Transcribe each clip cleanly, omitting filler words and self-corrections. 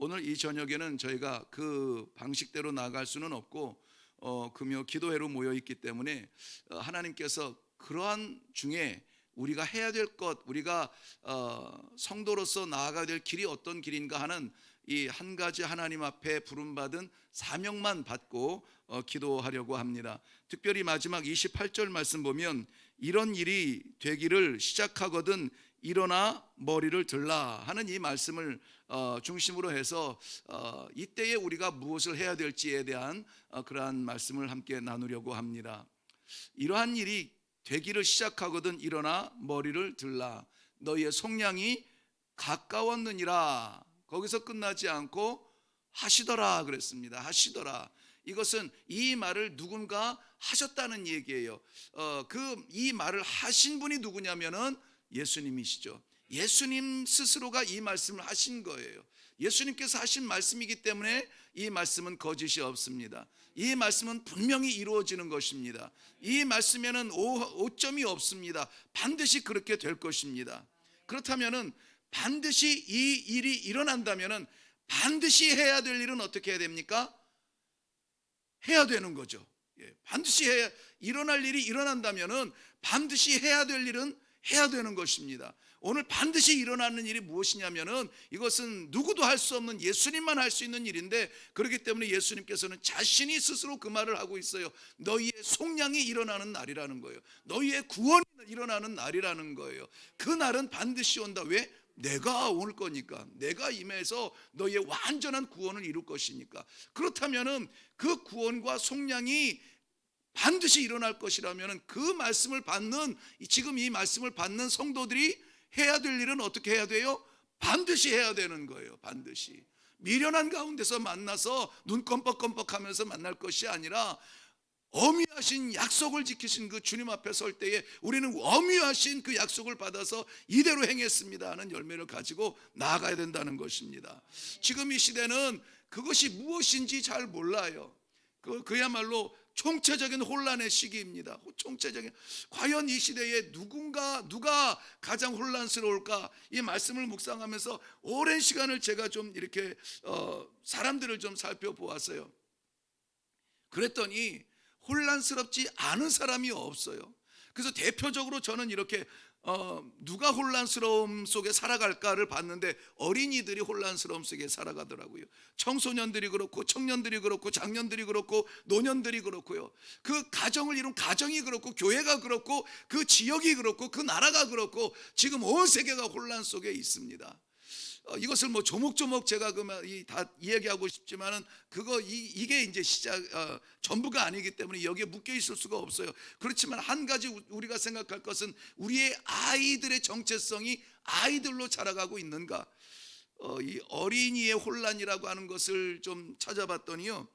오늘 이 저녁에는 저희가 그 방식대로 나아갈 수는 없고 금요 기도회로 모여 있기 때문에 하나님께서 그러한 중에 우리가 해야 될 것, 우리가 성도로서 나아가야 될 길이 어떤 길인가 하는 이 한 가지 하나님 앞에 부름받은 사명만 받고 기도하려고 합니다. 특별히 마지막 28절 말씀 보면 이런 일이 되기를 시작하거든 일어나 머리를 들라 하는 이 말씀을 중심으로 해서 이때에 우리가 무엇을 해야 될지에 대한 그러한 말씀을 함께 나누려고 합니다. 이러한 일이 되기를 시작하거든 일어나 머리를 들라 너희의 속량이 가까웠느니라. 거기서 끝나지 않고 하시더라 그랬습니다. 하시더라. 이것은 이 말을 누군가 하셨다는 얘기예요. 이 말을 하신 분이 누구냐면은 예수님이시죠. 예수님 스스로가 이 말씀을 하신 거예요. 예수님께서 하신 말씀이기 때문에 이 말씀은 거짓이 없습니다. 이 말씀은 분명히 이루어지는 것입니다. 이 말씀에는 오점이 없습니다. 반드시 그렇게 될 것입니다. 그렇다면은 반드시 이 일이 일어난다면은 반드시 해야 될 일은 어떻게 해야 됩니까? 해야 되는 거죠. 반드시 일어날 일이 일어난다면은 반드시 해야 될 일은 해야 되는 것입니다. 오늘 반드시 일어나는 일이 무엇이냐면은 이것은 누구도 할 수 없는 예수님만 할 수 있는 일인데, 그렇기 때문에 예수님께서는 자신이 스스로 그 말을 하고 있어요. 너희의 속량이 일어나는 날이라는 거예요. 너희의 구원이 일어나는 날이라는 거예요. 그 날은 반드시 온다. 왜? 내가 올 거니까. 내가 임해서 너희의 완전한 구원을 이룰 것이니까. 그렇다면은 그 구원과 속량이 반드시 일어날 것이라면 그 말씀을 받는, 지금 이 말씀을 받는 성도들이 해야 될 일은 어떻게 해야 돼요? 반드시 해야 되는 거예요. 반드시. 미련한 가운데서 만나서 눈 껌뻑껌뻑하면서 만날 것이 아니라 엄위하신 약속을 지키신 그 주님 앞에 설 때에 우리는 엄위하신 그 약속을 받아서 이대로 행했습니다 하는 열매를 가지고 나아가야 된다는 것입니다. 지금 이 시대는 그것이 무엇인지 잘 몰라요. 그야말로 총체적인 혼란의 시기입니다. 총체적인, 과연 이 시대에 누가 가장 혼란스러울까? 이 말씀을 묵상하면서 오랜 시간을 제가 좀 이렇게 사람들을 좀 살펴보았어요. 그랬더니 혼란스럽지 않은 사람이 없어요. 그래서 대표적으로 저는 이렇게 누가 혼란스러움 속에 살아갈까를 봤는데 어린이들이 혼란스러움 속에 살아가더라고요. 청소년들이 그렇고 청년들이 그렇고 장년들이 그렇고 노년들이 그렇고요. 그 가정을 이룬 가정이 그렇고 교회가 그렇고 그 지역이 그렇고 그 나라가 그렇고 지금 온 세계가 혼란 속에 있습니다. 이것을 뭐 조목조목 제가 다 이야기하고 싶지만은 이게 이제 전부가 아니기 때문에 여기에 묶여 있을 수가 없어요. 그렇지만 한 가지 우리가 생각할 것은 우리의 아이들의 정체성이 아이들로 자라가고 있는가? 이 어린이의 혼란이라고 하는 것을 좀 찾아봤더니요.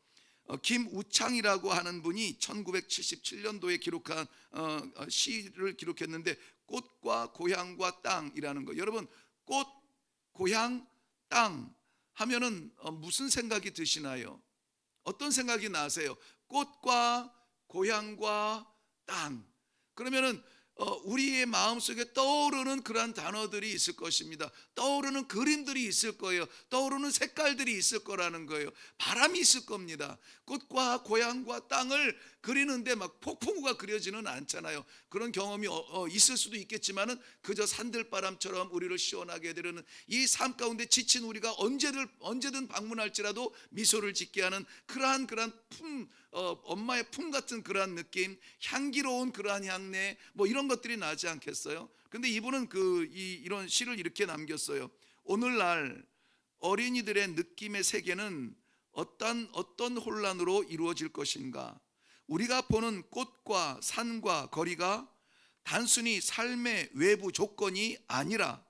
김우창이라고 하는 분이 1977년도에 기록한 시를 기록했는데, 꽃과 고향과 땅이라는 거. 여러분, 꽃, 고향, 땅 하면은 무슨 생각이 드시나요? 어떤 생각이 나세요? 꽃과 고향과 땅. 그러면은 우리의 마음속에 떠오르는 그러한 단어들이 있을 것입니다. 떠오르는 그림들이 있을 거예요. 떠오르는 색깔들이 있을 거라는 거예요. 바람이 있을 겁니다. 꽃과 고향과 땅을 그리는데 막 폭풍우가 그려지는 않잖아요. 그런 경험이 있을 수도 있겠지만은 그저 산들바람처럼 우리를 시원하게 해드리는, 이 삶 가운데 지친 우리가 언제든 방문할지라도 미소를 짓게 하는 그러한 품, 엄마의 품 같은 그러한 느낌, 향기로운 그러한 향내, 뭐 이런 것들이 나지 않겠어요? 근데 이분은 이런 시를 이렇게 남겼어요. 오늘날 어린이들의 느낌의 세계는 어떤 혼란으로 이루어질 것인가? 우리가 보는 꽃과 산과 거리가 단순히 삶의 외부 조건이 아니라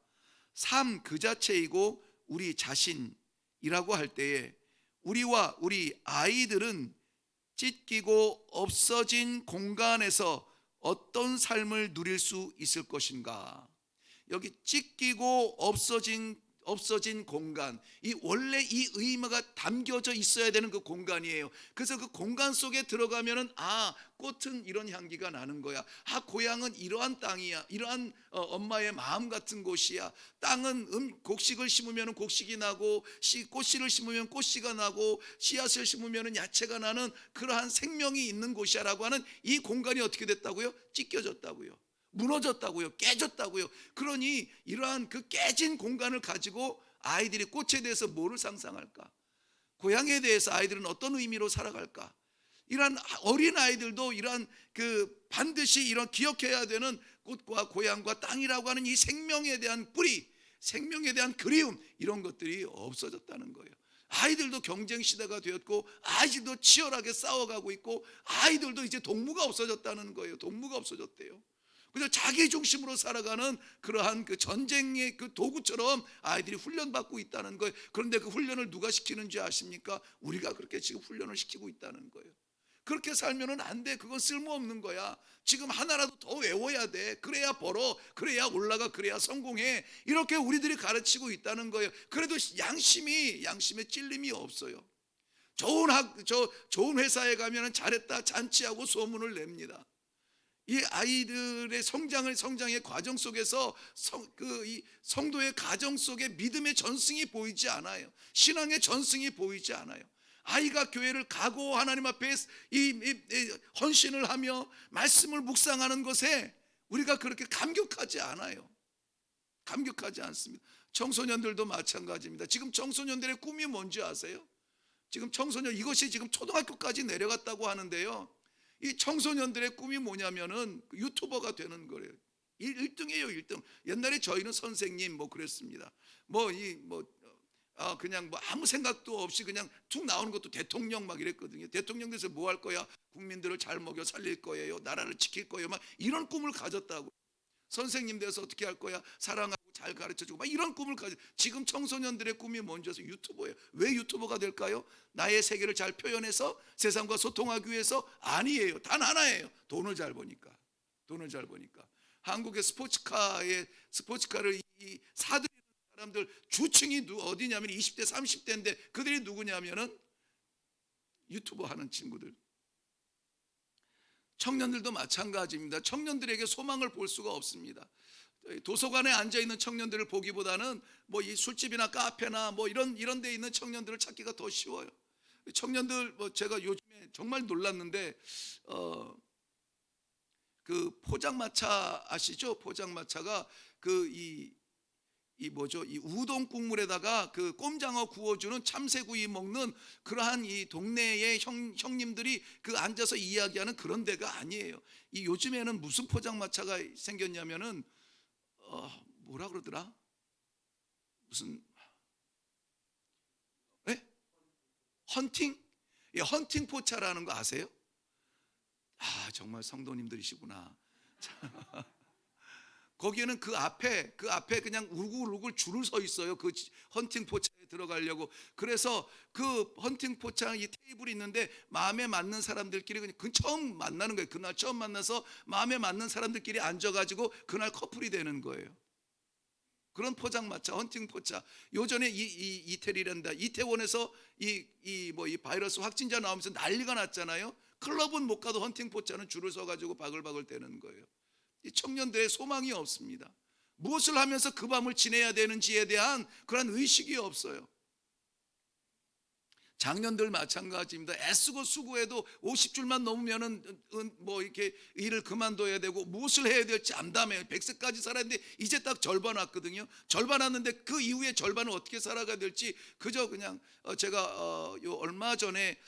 삶 그 자체이고 우리 자신이라고 할 때에 우리와 우리 아이들은 찢기고 없어진 공간에서 어떤 삶을 누릴 수 있을 것인가? 여기 찢기고 없어진 없어진 공간, 이 원래 이 의미가 담겨져 있어야 되는 그 공간이에요. 그래서 그 공간 속에 들어가면은 꽃은 이런 향기가 나는 거야. 고향은 이러한 땅이야. 이러한 엄마의 마음 같은 곳이야. 땅은 곡식을 심으면 곡식이 나고, 꽃씨를 심으면 꽃씨가 나고, 씨앗을 심으면 야채가 나는 그러한 생명이 있는 곳이야라고 하는 이 공간이 어떻게 됐다고요? 찢겨졌다고요. 무너졌다고요. 깨졌다고요. 그러니 이러한 그 깨진 공간을 가지고 아이들이 꽃에 대해서 뭐를 상상할까? 고향에 대해서 아이들은 어떤 의미로 살아갈까? 이러한 어린 아이들도 이러한 반드시 이런 기억해야 되는 꽃과 고향과 땅이라고 하는 이 생명에 대한 뿌리, 생명에 대한 그리움, 이런 것들이 없어졌다는 거예요. 아이들도 경쟁 시대가 되었고, 아이들도 치열하게 싸워가고 있고, 아이들도 이제 동무가 없어졌다는 거예요. 동무가 없어졌대요. 그래서 자기 중심으로 살아가는 그러한 전쟁의 도구처럼 아이들이 훈련받고 있다는 거예요. 그런데 그 훈련을 누가 시키는지 아십니까? 우리가 그렇게 지금 훈련을 시키고 있다는 거예요. 그렇게 살면은 안 돼. 그건 쓸모없는 거야. 지금 하나라도 더 외워야 돼. 그래야 벌어. 그래야 올라가. 그래야 성공해. 이렇게 우리들이 가르치고 있다는 거예요. 그래도 양심에 찔림이 없어요. 좋은 회사에 가면은 잘했다 잔치하고 소문을 냅니다. 이 아이들의 성장의 과정 속에서 이 성도의 가정 속에 믿음의 전승이 보이지 않아요. 신앙의 전승이 보이지 않아요. 아이가 교회를 가고 하나님 앞에 이 헌신을 하며 말씀을 묵상하는 것에 우리가 그렇게 감격하지 않아요. 감격하지 않습니다. 청소년들도 마찬가지입니다. 지금 청소년들의 꿈이 뭔지 아세요? 지금 이것이 지금 초등학교까지 내려갔다고 하는데요, 이 청소년들의 꿈이 뭐냐면은 유튜버가 되는 거예요. 1등이에요, 1등. 옛날에 저희는 선생님 그랬습니다. 그냥 아무 생각도 없이 그냥 툭 나오는 것도 대통령 막 이랬거든요. 대통령 돼서 뭐 할 거야? 국민들을 잘 먹여 살릴 거예요. 나라를 지킬 거예요. 막 이런 꿈을 가졌다고. 선생님 돼서 어떻게 할 거야? 사랑하고 잘 가르쳐주고 막 이런 꿈을 가져. 지금 청소년들의 꿈이 뭔지 유튜버예요. 왜 유튜버가 될까요? 나의 세계를 잘 표현해서 세상과 소통하기 위해서? 아니에요. 단 하나예요. 돈을 잘 버니까. 한국의 스포츠카를 사들이는 사람들 주층이 어디냐면 20대 30대인데 그들이 누구냐면은 유튜버 하는 친구들. 청년들도 마찬가지입니다. 청년들에게 소망을 볼 수가 없습니다. 도서관에 앉아 있는 청년들을 보기보다는 이 술집이나 카페나 이런 데 있는 청년들을 찾기가 더 쉬워요. 청년들 제가 요즘에 정말 놀랐는데 그 포장마차 아시죠? 포장마차가 이 우동 국물에다가 그 꼼장어 구워주는 참새구이 먹는 그러한 이 동네의 형님들이 앉아서 이야기하는 그런 데가 아니에요. 이 요즘에는 무슨 포장마차가 생겼냐면은 뭐라 그러더라? 무슨 헌팅? 헌팅 포차라는 거 아세요? 정말 성도님들이시구나. 거기에는 그 앞에 그냥 우글우글 줄을 서 있어요. 그 헌팅 포차에 들어가려고. 그래서 그 헌팅 포차 이 테이블이 있는데 마음에 맞는 사람들끼리 그냥 처음 만나는 거예요. 그날 처음 만나서 마음에 맞는 사람들끼리 앉아가지고 그날 커플이 되는 거예요. 그런 포장마차, 헌팅 포차. 요전에 이태원에서 이 바이러스 확진자 나오면서 난리가 났잖아요. 클럽은 못 가도 헌팅 포차는 줄을 서가지고 바글바글 대는 거예요. 이 청년들의 소망이 없습니다. 무엇을 하면서 그 밤을 지내야 되는지에 대한 그런 의식이 없어요. 장년들 마찬가지입니다. 애쓰고 수고해도 50줄만 넘으면은 이렇게 일을 그만둬야 되고 무엇을 해야 될지 암담해요. 100세까지 살았는데 이제 딱 절반 왔거든요. 절반 왔는데 그 이후에 절반을 어떻게 살아가야 될지 그저 그냥 제가 얼마 전에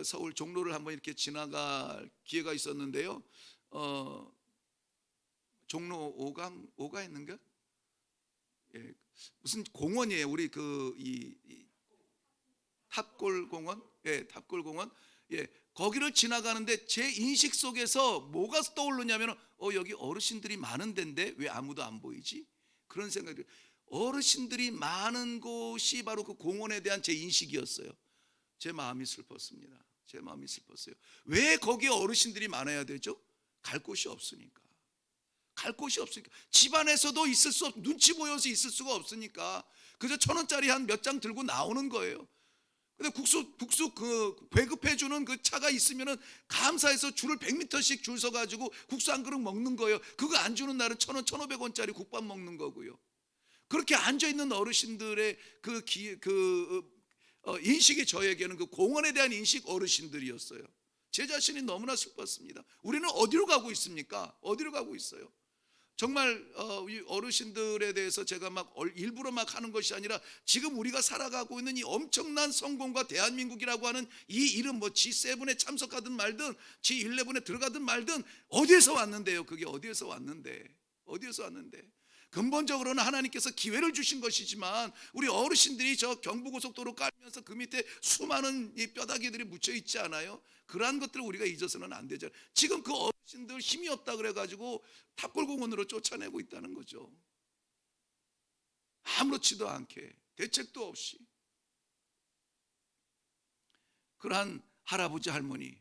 서울 종로를 한번 이렇게 지나갈 기회가 있었는데요. 종로 5가 있는가? 예, 무슨 공원이에요. 우리 탑골 공원, 탑골 공원, 거기를 지나가는데 제 인식 속에서 뭐가 떠오르냐면, 여기 어르신들이 많은 데인데 왜 아무도 안 보이지? 그런 생각이. 어르신들이 많은 곳이 바로 그 공원에 대한 제 인식이었어요. 제 마음이 슬펐습니다. 제 마음이 슬펐어요. 왜 거기에 어르신들이 많아야 되죠? 갈 곳이 없으니까. 갈 곳이 없으니까. 집안에서도 눈치 보여서 있을 수가 없으니까. 그저 1,000원짜리 한 몇 장 들고 나오는 거예요. 근데 국수 그 배급해 주는 그 차가 있으면은 감사해서 줄을 100m씩 줄 서 가지고 국수 한 그릇 먹는 거예요. 그거 안 주는 날은 1,000원, 1,500원짜리 국밥 먹는 거고요. 그렇게 앉아 있는 어르신들의 인식이 저에게는 그 공헌에 대한 인식 어르신들이었어요. 제 자신이 너무나 슬펐습니다. 우리는 어디로 가고 있습니까? 어디로 가고 있어요? 정말 이 어르신들에 대해서 제가 막 일부러 막 하는 것이 아니라 지금 우리가 살아가고 있는 이 엄청난 성공과 대한민국이라고 하는 이 이름, 뭐 G7에 참석하든 말든 G11에 들어가든 말든 어디에서 왔는데요? 그게 어디에서 왔는데? 근본적으로는 하나님께서 기회를 주신 것이지만 우리 어르신들이 저 경부고속도로 깔면서 그 밑에 수많은 이 뼈다귀들이 묻혀 있지 않아요? 그러한 것들을 우리가 잊어서는 안 되죠. 지금 그 어르신들 힘이 없다 그래가지고 탑골공원으로 쫓아내고 있다는 거죠. 아무렇지도 않게, 대책도 없이. 그러한 할아버지 할머니,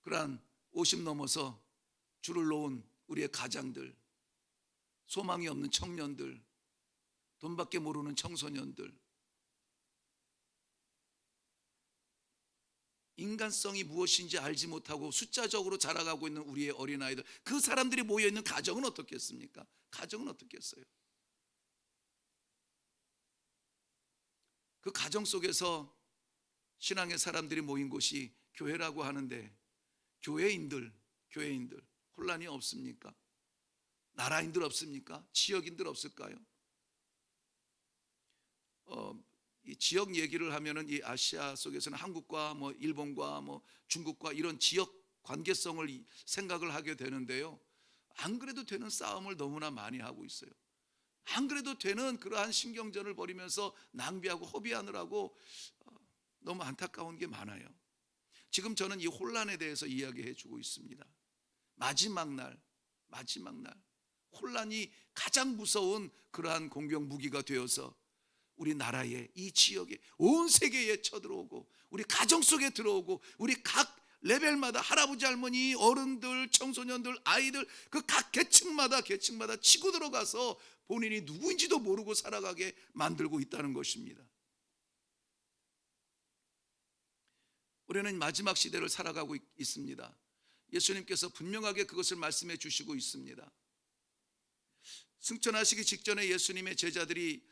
그러한 50 넘어서 줄을 놓은 우리의 가장들, 소망이 없는 청년들, 돈밖에 모르는 청소년들, 인간성이 무엇인지 알지 못하고 숫자적으로 자라가고 있는 우리의 어린아이들, 그 사람들이 모여있는 가정은 어떻겠습니까? 가정은 어떻겠어요? 그 가정 속에서 신앙의 사람들이 모인 곳이 교회라고 하는데 교회인들 혼란이 없습니까? 나라인들 없습니까? 지역인들 없을까요? 이 지역 얘기를 하면은 이 아시아 속에서는 한국과 뭐 일본과 뭐 중국과 이런 지역 관계성을 생각을 하게 되는데요. 안 그래도 되는 싸움을 너무나 많이 하고 있어요. 안 그래도 되는 그러한 신경전을 벌이면서 낭비하고 허비하느라고 너무 안타까운 게 많아요. 지금 저는 이 혼란에 대해서 이야기해 주고 있습니다. 마지막 날 혼란이 가장 무서운 그러한 공격 무기가 되어서 우리 나라에, 이 지역에, 온 세계에 쳐들어오고 우리 가정 속에 들어오고 우리 각 레벨마다 할아버지 할머니, 어른들, 청소년들, 아이들 그 각 계층마다 치고 들어가서 본인이 누구인지도 모르고 살아가게 만들고 있다는 것입니다. 우리는 마지막 시대를 살아가고 있습니다. 예수님께서 분명하게 그것을 말씀해 주시고 있습니다. 승천하시기 직전에 예수님의 제자들이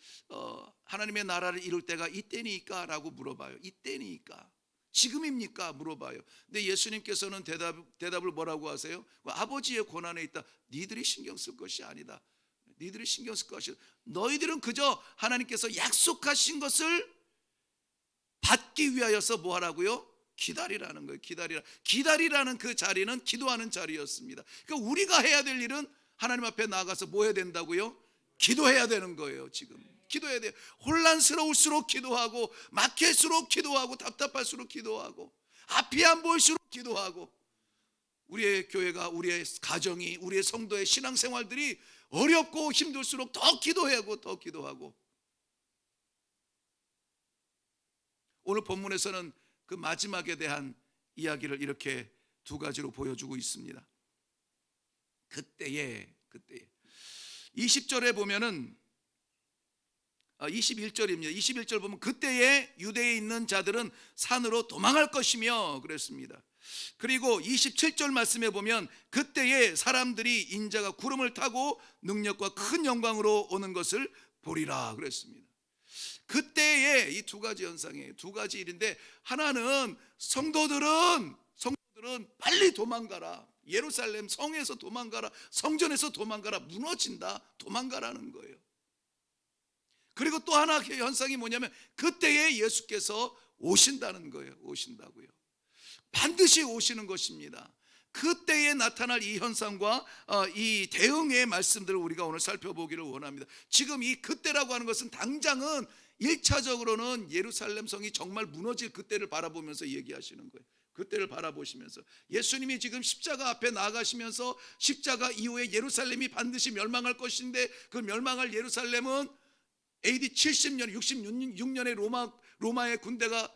하나님의 나라를 이룰 때가 이때니까? 라고 물어봐요. 이때니까? 지금입니까? 물어봐요. 근데 예수님께서는 대답을 뭐라고 하세요? 아버지의 권한에 있다. 니들이 신경 쓸 것이 아니다. 니들이 신경 쓸 것이 아니다. 너희들은 그저 하나님께서 약속하신 것을 받기 위하여서 뭐 하라고요? 기다리라는 거예요. 기다리라는 그 자리는 기도하는 자리였습니다. 그러니까 우리가 해야 될 일은 하나님 앞에 나가서 뭐 해야 된다고요? 기도해야 되는 거예요. 지금 기도해야 돼요. 혼란스러울수록 기도하고, 막힐수록 기도하고, 답답할수록 기도하고, 앞이 안 보일수록 기도하고, 우리의 교회가, 우리의 가정이, 우리의 성도의 신앙생활들이 어렵고 힘들수록 더 기도하고. 오늘 본문에서는 그 마지막에 대한 이야기를 이렇게 두 가지로 보여주고 있습니다. 그때에 20절에 보면은 21절입니다. 21절 보면 그때에 유대에 있는 자들은 산으로 도망할 것이며 그랬습니다. 그리고 27절 말씀에 보면 그때에 사람들이 인자가 구름을 타고 능력과 큰 영광으로 오는 것을 보리라 그랬습니다. 그때에 이 두 가지 현상이에요. 두 가지 일인데, 하나는 성도들은 빨리 도망가라. 예루살렘 성에서 도망가라. 성전에서 도망가라. 무너진다. 도망가라는 거예요. 그리고 또 하나 현상이 뭐냐면 그때에 예수께서 오신다는 거예요. 오신다고요. 반드시 오시는 것입니다. 그때에 나타날 이 현상과 이 대응의 말씀들을 우리가 오늘 살펴보기를 원합니다. 지금 이 그때라고 하는 것은 당장은 1차적으로는 예루살렘 성이 정말 무너질 그때를 바라보면서 얘기하시는 거예요. 그때를 바라보시면서 예수님이 지금 십자가 앞에 나가시면서 십자가 이후에 예루살렘이 반드시 멸망할 것인데, 그 멸망할 예루살렘은 AD 70년 66년에 로마의 군대가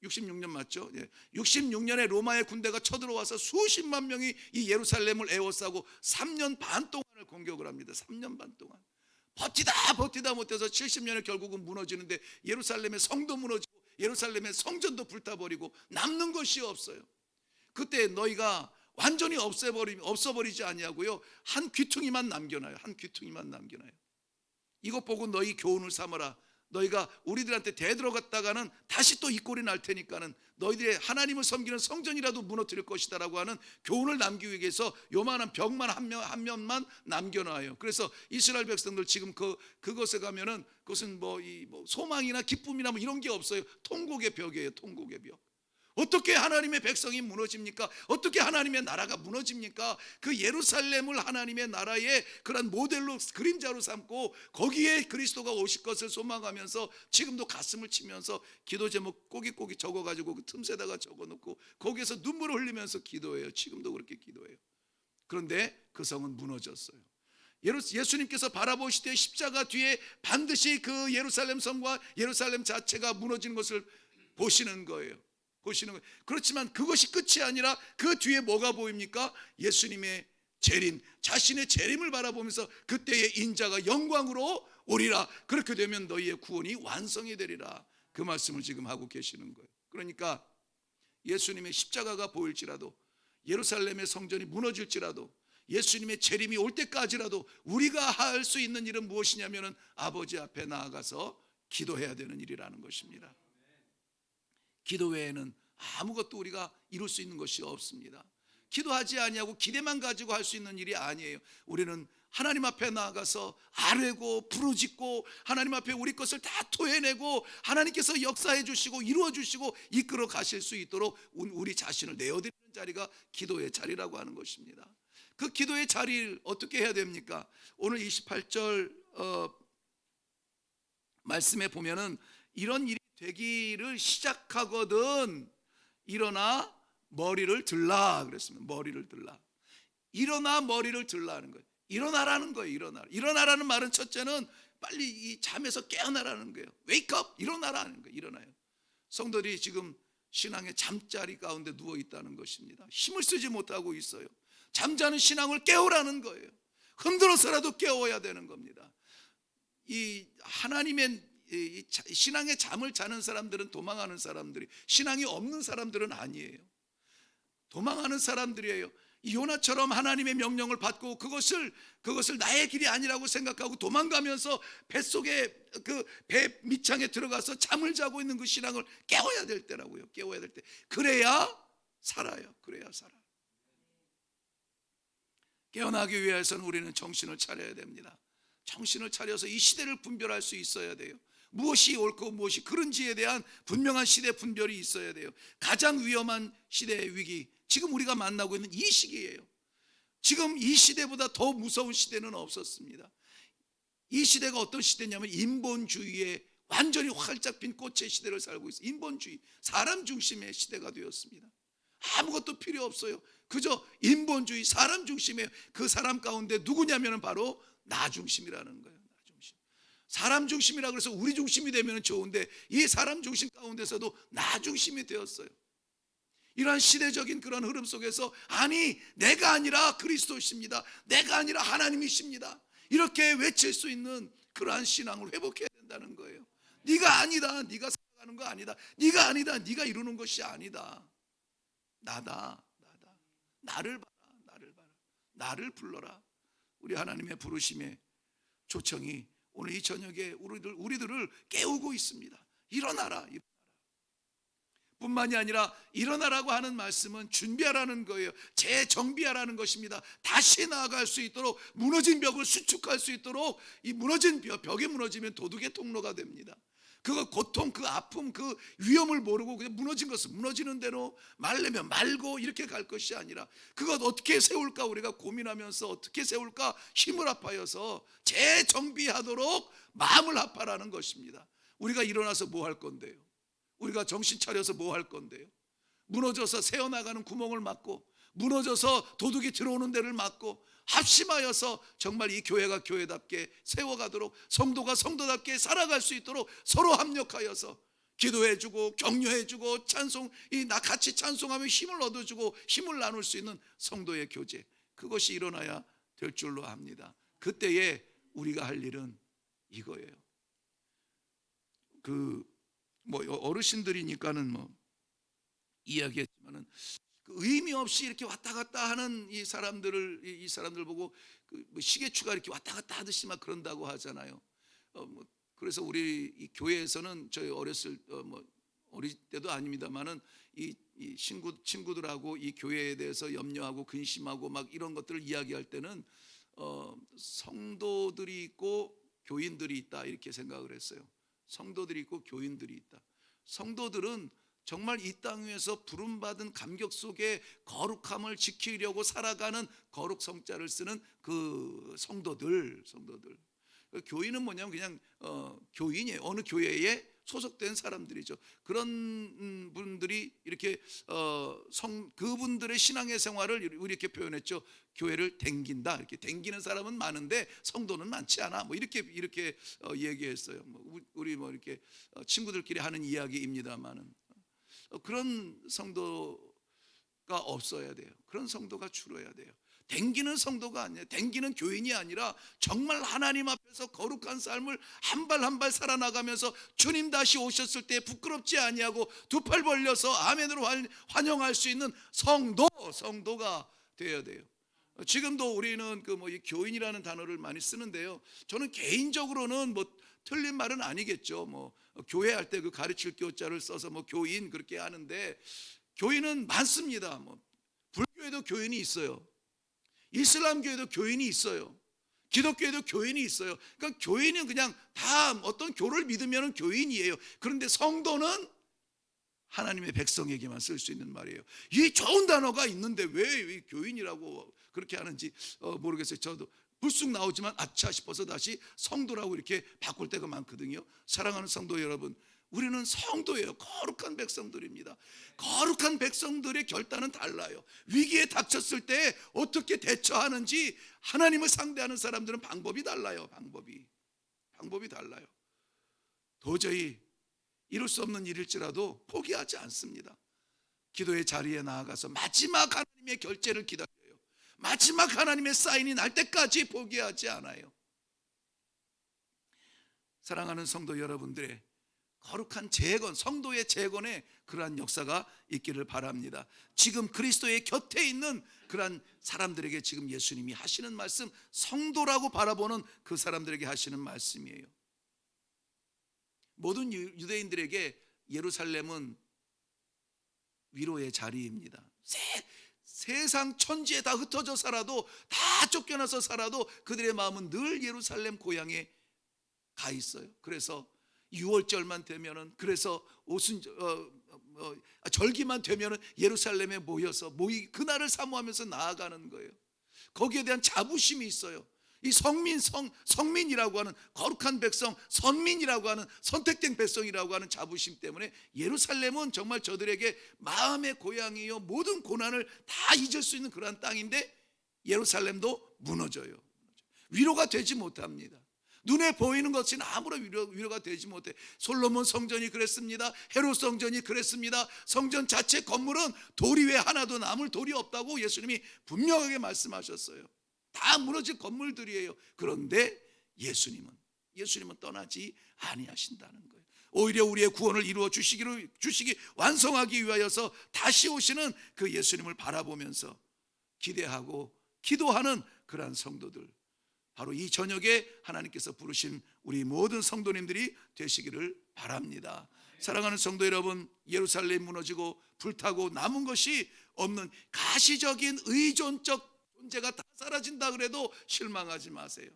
66년 맞죠? 66년에 로마의 군대가 쳐들어와서 수십만 명이 이 예루살렘을 에워싸고 3년 반 동안을 공격을 합니다. 3년 반 동안. 버티다 못해서 70년에 결국은 무너지는데, 예루살렘의 성도 무너지고 예루살렘의 성전도 불타버리고 남는 것이 없어요. 그때 너희가 완전히 없어버리지 아니하고요, 한 귀퉁이만 남겨놔요. 한 귀퉁이만 남겨놔요. 이것 보고 너희 교훈을 삼아라. 너희가 우리들한테 대들어갔다가는 다시 또 이 꼴이 날 테니까는 너희들의 하나님을 섬기는 성전이라도 무너뜨릴 것이다라고 하는 교훈을 남기기 위해서 요만한 벽만 한 면만 남겨놔요. 그래서 이스라엘 백성들 지금 그것에 가면은 그것은 뭐 소망이나 기쁨이나 뭐 이런 게 없어요. 통곡의 벽이에요. 통곡의 벽. 어떻게 하나님의 백성이 무너집니까? 어떻게 하나님의 나라가 무너집니까? 그 예루살렘을 하나님의 나라의 그런 모델로, 그림자로 삼고 거기에 그리스도가 오실 것을 소망하면서 지금도 가슴을 치면서 기도 제목 꼬깃꼬깃 적어가지고 그 틈새다가 적어놓고 거기에서 눈물을 흘리면서 기도해요. 지금도 그렇게 기도해요. 그런데 그 성은 무너졌어요. 예수님께서 바라보실 때 십자가 뒤에 반드시 그 예루살렘 성과 예루살렘 자체가 무너지는 것을 보시는 거예요. 그렇지만 그것이 끝이 아니라 그 뒤에 뭐가 보입니까? 예수님의 재림, 자신의 재림을 바라보면서 그때의 인자가 영광으로 오리라. 그렇게 되면 너희의 구원이 완성이 되리라. 그 말씀을 지금 하고 계시는 거예요. 그러니까 예수님의 십자가가 보일지라도, 예루살렘의 성전이 무너질지라도, 예수님의 재림이 올 때까지라도 우리가 할 수 있는 일은 무엇이냐면은 아버지 앞에 나아가서 기도해야 되는 일이라는 것입니다. 기도 외에는 아무것도 우리가 이룰 수 있는 것이 없습니다. 기도하지 아니하고 기대만 가지고 할 수 있는 일이 아니에요. 우리는 하나님 앞에 나아가서 아뢰고 부르짖고 하나님 앞에 우리 것을 다 토해내고 하나님께서 역사해 주시고 이루어 주시고 이끌어 가실 수 있도록 우리 자신을 내어드리는 자리가 기도의 자리라고 하는 것입니다. 그 기도의 자리를 어떻게 해야 됩니까? 오늘 28절 말씀에 보면은 이런 일이 되기를 시작하거든 일어나 머리를 들라 그랬습니다. 머리를 들라. 일어나 머리를 들라 하는 거예요. 일어나라는 거예요. 일어나라는 말은 첫째는 빨리 이 잠에서 깨어나라는 거예요. Wake up! 일어나라는 거예요. 일어나요. 성도들이 지금 신앙의 잠자리 가운데 누워 있다는 것입니다. 힘을 쓰지 못하고 있어요. 잠자는 신앙을 깨우라는 거예요. 흔들어서라도 깨워야 되는 겁니다. 이 하나님의 이 신앙의 잠을 자는 사람들은 도망하는 사람들이, 신앙이 없는 사람들은 아니에요. 도망하는 사람들이에요. 요나처럼 하나님의 명령을 받고 그것을 나의 길이 아니라고 생각하고 도망가면서 뱃속에 그 배 밑창에 들어가서 잠을 자고 있는 그 신앙을 깨워야 될 때라고요. 깨워야 될 때. 그래야 살아요. 그래야 살아. 깨어나기 위해서는 우리는 정신을 차려야 됩니다. 정신을 차려서 이 시대를 분별할 수 있어야 돼요. 무엇이 옳고 무엇이 그른지에 대한 분명한 시대 분별이 있어야 돼요. 가장 위험한 시대의 위기, 지금 우리가 만나고 있는 이 시기예요. 지금 이 시대보다 더 무서운 시대는 없었습니다. 이 시대가 어떤 시대냐면 인본주의의 완전히 활짝 핀 꽃의 시대를 살고 있어요. 인본주의, 사람 중심의 시대가 되었습니다. 아무것도 필요 없어요. 그저 인본주의, 사람 중심의, 그 사람 가운데 누구냐면 바로 나 중심이라는 거예요. 나 중심. 사람 중심이라 그래서 우리 중심이 되면 좋은데 이 사람 중심 가운데서도 나 중심이 되었어요. 이러한 시대적인 그런 흐름 속에서 아니 내가 아니라 그리스도십니다, 내가 아니라 하나님이십니다, 이렇게 외칠 수 있는 그러한 신앙을 회복해야 된다는 거예요. 네가 아니다, 네가 살아가는 거 아니다, 네가 아니다, 네가 이루는 것이 아니다. 나다. 나를 봐라. 나를 불러라. 우리 하나님의 부르심의 초청이 오늘 이 저녁에 우리들을 깨우고 있습니다. 일어나라. 뿐만이 아니라 일어나라고 하는 말씀은 준비하라는 거예요. 재정비하라는 것입니다. 다시 나아갈 수 있도록, 무너진 벽을 수축할 수 있도록. 이 무너진 벽이 무너지면 도둑의 통로가 됩니다. 그 고통, 그 아픔, 그 위험을 모르고 그냥 무너진 것은 무너지는 대로, 말려면 말고 이렇게 갈 것이 아니라 그것 어떻게 세울까 우리가 고민하면서 어떻게 세울까 힘을 합하여서 재정비하도록 마음을 합하라는 것입니다. 우리가 일어나서 뭐 할 건데요? 우리가 정신 차려서 뭐 할 건데요? 무너져서 새어나가는 구멍을 막고, 무너져서 도둑이 들어오는 데를 막고, 합심하여서 정말 이 교회가 교회답게 세워가도록, 성도가 성도답게 살아갈 수 있도록 서로 합력하여서 기도해주고 격려해주고 같이 찬송하며 힘을 얻어주고 힘을 나눌 수 있는 성도의 교제, 그것이 일어나야 될 줄로 압니다. 그때에 우리가 할 일은 이거예요. 그 뭐 어르신들이니까는 뭐 이야기했지만은 그 의미 없이 이렇게 왔다 갔다 하는 이 사람들 보고 그뭐 시계추가 이렇게 왔다 갔다 하듯이 막 그런다고 하잖아요. 뭐 그래서 우리 이 교회에서는 저희 어렸을 뭐 어릴 때도 아닙니다만은 이 친구들하고 이 교회에 대해서 염려하고 근심하고 막 이런 것들을 이야기할 때는 성도들이 있고 교인들이 있다 이렇게 생각을 했어요. 성도들이 있고 교인들이 있다. 성도들은 정말 이 땅 위에서 부름받은 감격 속에 거룩함을 지키려고 살아가는 거룩 성자를 쓰는 그 성도들. 교인은 뭐냐면 그냥 교인이에요. 어느 교회에 소속된 사람들이죠. 그런 분들이 이렇게 그분들의 신앙의 생활을 우리 이렇게 표현했죠. 교회를 댕긴다. 이렇게 댕기는 사람은 많은데 성도는 많지 않아. 뭐 이렇게 얘기했어요. 뭐 우리 뭐 이렇게 친구들끼리 하는 이야기입니다만은 그런 성도가 없어야 돼요. 그런 성도가 줄어야 돼요. 댕기는 성도가 아니에요. 댕기는 교인이 아니라 정말 하나님 앞에서 거룩한 삶을 한 발 한 발 살아나가면서 주님 다시 오셨을 때 부끄럽지 아니하고 두 팔 벌려서 아멘으로 환영할 수 있는 성도가 되어야 돼요. 지금도 우리는 그 뭐 이 교인이라는 단어를 많이 쓰는데요. 저는 개인적으로는 뭐 틀린 말은 아니겠죠. 뭐 교회 할 때 그 가르칠 교자를 써서 뭐 교인 그렇게 하는데 교인은 많습니다. 뭐 불교에도 교인이 있어요. 이슬람교에도 교인이 있어요. 기독교에도 교인이 있어요. 그러니까 교인은 그냥 다 어떤 교를 믿으면 교인이에요. 그런데 성도는 하나님의 백성에게만 쓸 수 있는 말이에요. 이 좋은 단어가 있는데 왜 교인이라고 그렇게 하는지 모르겠어요. 저도 불쑥 나오지만 아차 싶어서 다시 성도라고 이렇게 바꿀 때가 많거든요. 사랑하는 성도 여러분, 우리는 성도예요. 거룩한 백성들입니다. 거룩한 백성들의 결단은 달라요. 위기에 닥쳤을 때 어떻게 대처하는지 하나님을 상대하는 사람들은 방법이 달라요. 방법이 달라요. 도저히 이룰 수 없는 일일지라도 포기하지 않습니다. 기도의 자리에 나아가서 마지막 하나님의 결제를 기다려요. 마지막 하나님의 사인이 날 때까지 포기하지 않아요. 사랑하는 성도 여러분들의 거룩한 재건, 성도의 재건에 그러한 역사가 있기를 바랍니다. 지금 그리스도의 곁에 있는 그러한 사람들에게 지금 예수님이 하시는 말씀, 성도라고 바라보는 그 사람들에게 하시는 말씀이에요. 모든 유대인들에게 예루살렘은 위로의 자리입니다. 세상 천지에 다 흩어져 살아도, 다 쫓겨나서 살아도 그들의 마음은 늘 예루살렘 고향에 가 있어요. 그래서 6월절만 되면은, 그래서 절기만 되면은 예루살렘에 모여서 그날을 사모하면서 나아가는 거예요. 거기에 대한 자부심이 있어요. 이 성민이라고 하는 거룩한 백성, 선민이라고 하는 선택된 백성이라고 하는 자부심 때문에 예루살렘은 정말 저들에게 마음의 고향이요, 모든 고난을 다 잊을 수 있는 그러한 땅인데 예루살렘도 무너져요. 위로가 되지 못합니다. 눈에 보이는 것은 아무런 위로가 되지 못해. 솔로몬 성전이 그랬습니다. 헤롯 성전이 그랬습니다. 성전 자체 건물은 돌이 왜 하나도 남을 돌이 없다고 예수님이 분명하게 말씀하셨어요. 다 무너질 건물들이에요. 그런데 예수님은 떠나지 아니하신다는 거예요. 오히려 우리의 구원을 이루어 주시기 완성하기 위하여서 다시 오시는 그 예수님을 바라보면서 기대하고 기도하는 그러한 성도들, 바로 이 저녁에 하나님께서 부르신 우리 모든 성도님들이 되시기를 바랍니다. 사랑하는 성도 여러분, 예루살렘 무너지고 불타고 남은 것이 없는 가시적인 의존적 존재가 다 사라진다 그래도 실망하지 마세요.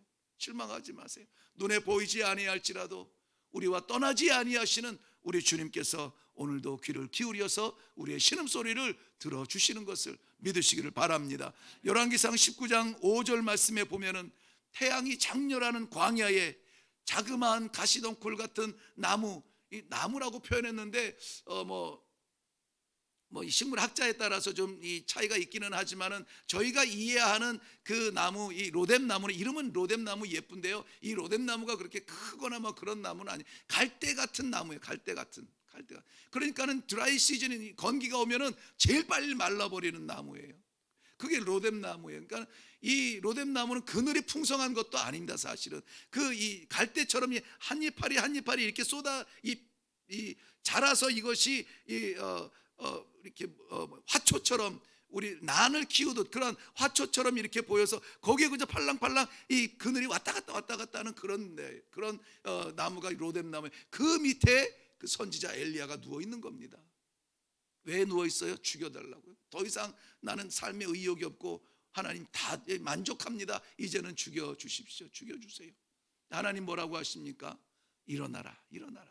눈에 보이지 아니할지라도 우리와 떠나지 아니하시는 우리 주님께서 오늘도 귀를 기울여서 우리의 신음소리를 들어주시는 것을 믿으시기를 바랍니다. 열왕기상 19장 5절 말씀에 보면은 태양이 장렬하는 광야에 자그마한 가시덩굴 같은 나무, 이 나무라고 표현했는데 이 식물 학자에 따라서 좀 이 차이가 있기는 하지만은 저희가 이해하는 그 나무, 이 로뎀나무는, 이름은 로뎀나무 예쁜데요, 이 로뎀나무가 그렇게 크거나 뭐 그런 나무는 아니에요. 갈대 같은 나무예요. 갈대 같은. 그러니까는 드라이 시즌인 건기가 오면은 제일 빨리 말라버리는 나무예요. 그게 로뎀나무예요. 그러니까 이 로뎀나무는 그늘이 풍성한 것도 아닙니다. 사실은 그 이 갈대처럼 한 이파리 한 이파리 이렇게 쏟아 이 자라서 이것이 이렇게 화초처럼 우리 난을 키우듯 그런 화초처럼 이렇게 보여서 거기에 그저 팔랑팔랑 이 그늘이 왔다 갔다 하는 그런 나무가 로뎀나무. 그 밑에 그 선지자 엘리야가 누워 있는 겁니다. 왜 누워 있어요? 죽여달라고요. 더 이상 나는 삶에 의욕이 없고 하나님 다 만족합니다. 이제는 죽여주십시오. 죽여주세요. 하나님 뭐라고 하십니까? 일어나라, 일어나라.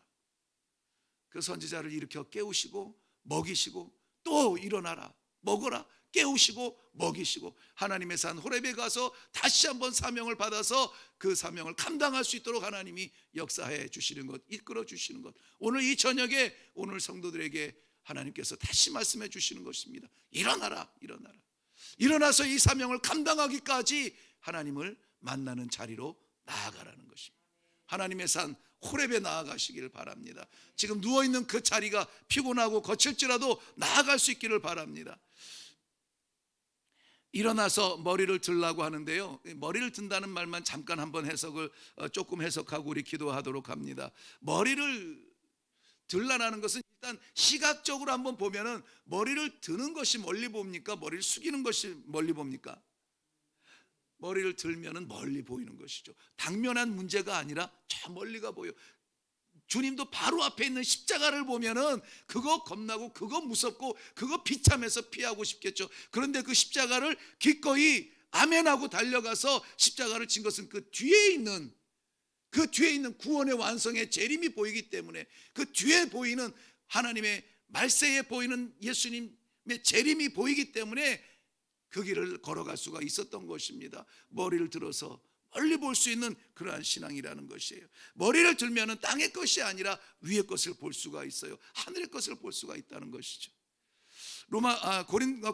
그 선지자를 일으켜 깨우시고 먹이시고 또 일어나라, 먹어라, 깨우시고 먹이시고 하나님의 산 호렙에 가서 다시 한번 사명을 받아서 그 사명을 감당할 수 있도록 하나님이 역사해 주시는 것, 이끌어 주시는 것. 오늘 이 저녁에 오늘 성도들에게 하나님께서 다시 말씀해 주시는 것입니다. 일어나라, 일어나라. 일어나서 이 사명을 감당하기까지 하나님을 만나는 자리로 나아가라는 것입니다. 하나님의 산 호렙에 나아가시기를 바랍니다. 지금 누워있는 그 자리가 피곤하고 거칠지라도 나아갈 수 있기를 바랍니다. 일어나서 머리를 들라고 하는데요, 머리를 든다는 말만 잠깐 한번 해석을 조금 해석하고 우리 기도하도록 합니다. 머리를 들라라는 것은 일단 시각적으로 한번 보면은 머리를 드는 것이 멀리 봅니까? 머리를 숙이는 것이 멀리 봅니까? 머리를 들면은 멀리 보이는 것이죠. 당면한 문제가 아니라 저 멀리가 보여. 주님도 바로 앞에 있는 십자가를 보면은 그거 겁나고 그거 무섭고 그거 비참해서 피하고 싶겠죠. 그런데 그 십자가를 기꺼이 아멘하고 달려가서 십자가를 진 것은 그 뒤에 있는 구원의 완성의 재림이 보이기 때문에, 그 뒤에 보이는 하나님의 말세에 보이는 예수님의 재림이 보이기 때문에 그 길을 걸어갈 수가 있었던 것입니다. 머리를 들어서 멀리 볼 수 있는 그러한 신앙이라는 것이에요. 머리를 들면은 땅의 것이 아니라 위의 것을 볼 수가 있어요. 하늘의 것을 볼 수가 있다는 것이죠.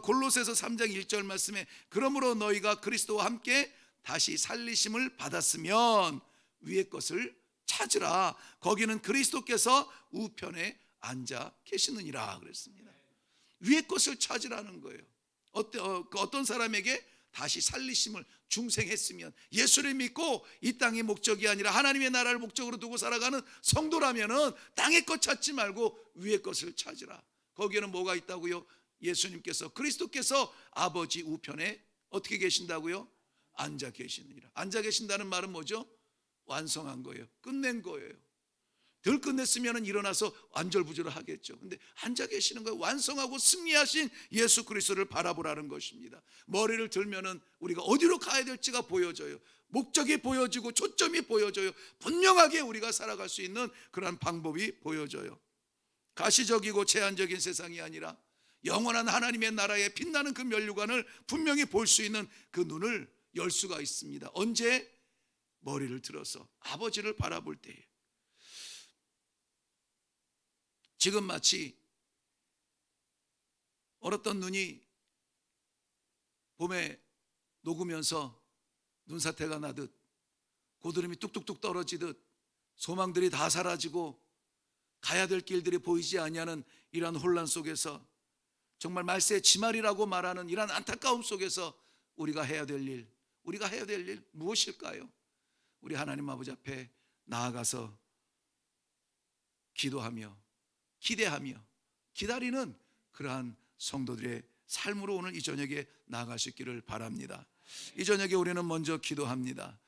골로새서 3장 1절 말씀에 그러므로 너희가 그리스도와 함께 다시 살리심을 받았으면 위의 것을 찾으라. 거기는 그리스도께서 우편에 앉아 계시느니라 그랬습니다. 위의 것을 찾으라는 거예요. 어떤 사람에게 다시 살리심을 중생했으면, 예수를 믿고 이 땅의 목적이 아니라 하나님의 나라를 목적으로 두고 살아가는 성도라면은 땅의 것 찾지 말고 위의 것을 찾으라. 거기에는 뭐가 있다고요? 예수님께서, 그리스도께서 아버지 우편에 어떻게 계신다고요? 앉아 계시느니라. 앉아 계신다는 말은 뭐죠? 완성한 거예요. 끝낸 거예요. 덜 끝냈으면 일어나서 안절부절을 하겠죠. 근데 앉아 계시는 거예요. 완성하고 승리하신 예수 그리스도를 바라보라는 것입니다. 머리를 들면은 우리가 어디로 가야 될지가 보여져요. 목적이 보여지고 초점이 보여져요. 분명하게 우리가 살아갈 수 있는 그런 방법이 보여져요. 가시적이고 제한적인 세상이 아니라 영원한 하나님의 나라에 빛나는 그 면류관을 분명히 볼 수 있는 그 눈을 열 수가 있습니다. 언제? 머리를 들어서 아버지를 바라볼 때예요. 지금 마치 얼었던 눈이 봄에 녹으면서 눈사태가 나듯, 고드름이 뚝뚝뚝 떨어지듯, 소망들이 다 사라지고 가야 될 길들이 보이지 아니하는 이러한 혼란 속에서, 정말 말세의 지말이라고 말하는 이러한 안타까움 속에서 우리가 해야 될 일 무엇일까요? 우리 하나님 아버지 앞에 나아가서 기도하며 기대하며 기다리는 그러한 성도들의 삶으로 오늘 이 저녁에 나아갈 수 있기를 바랍니다. 이 저녁에 우리는 먼저 기도합니다.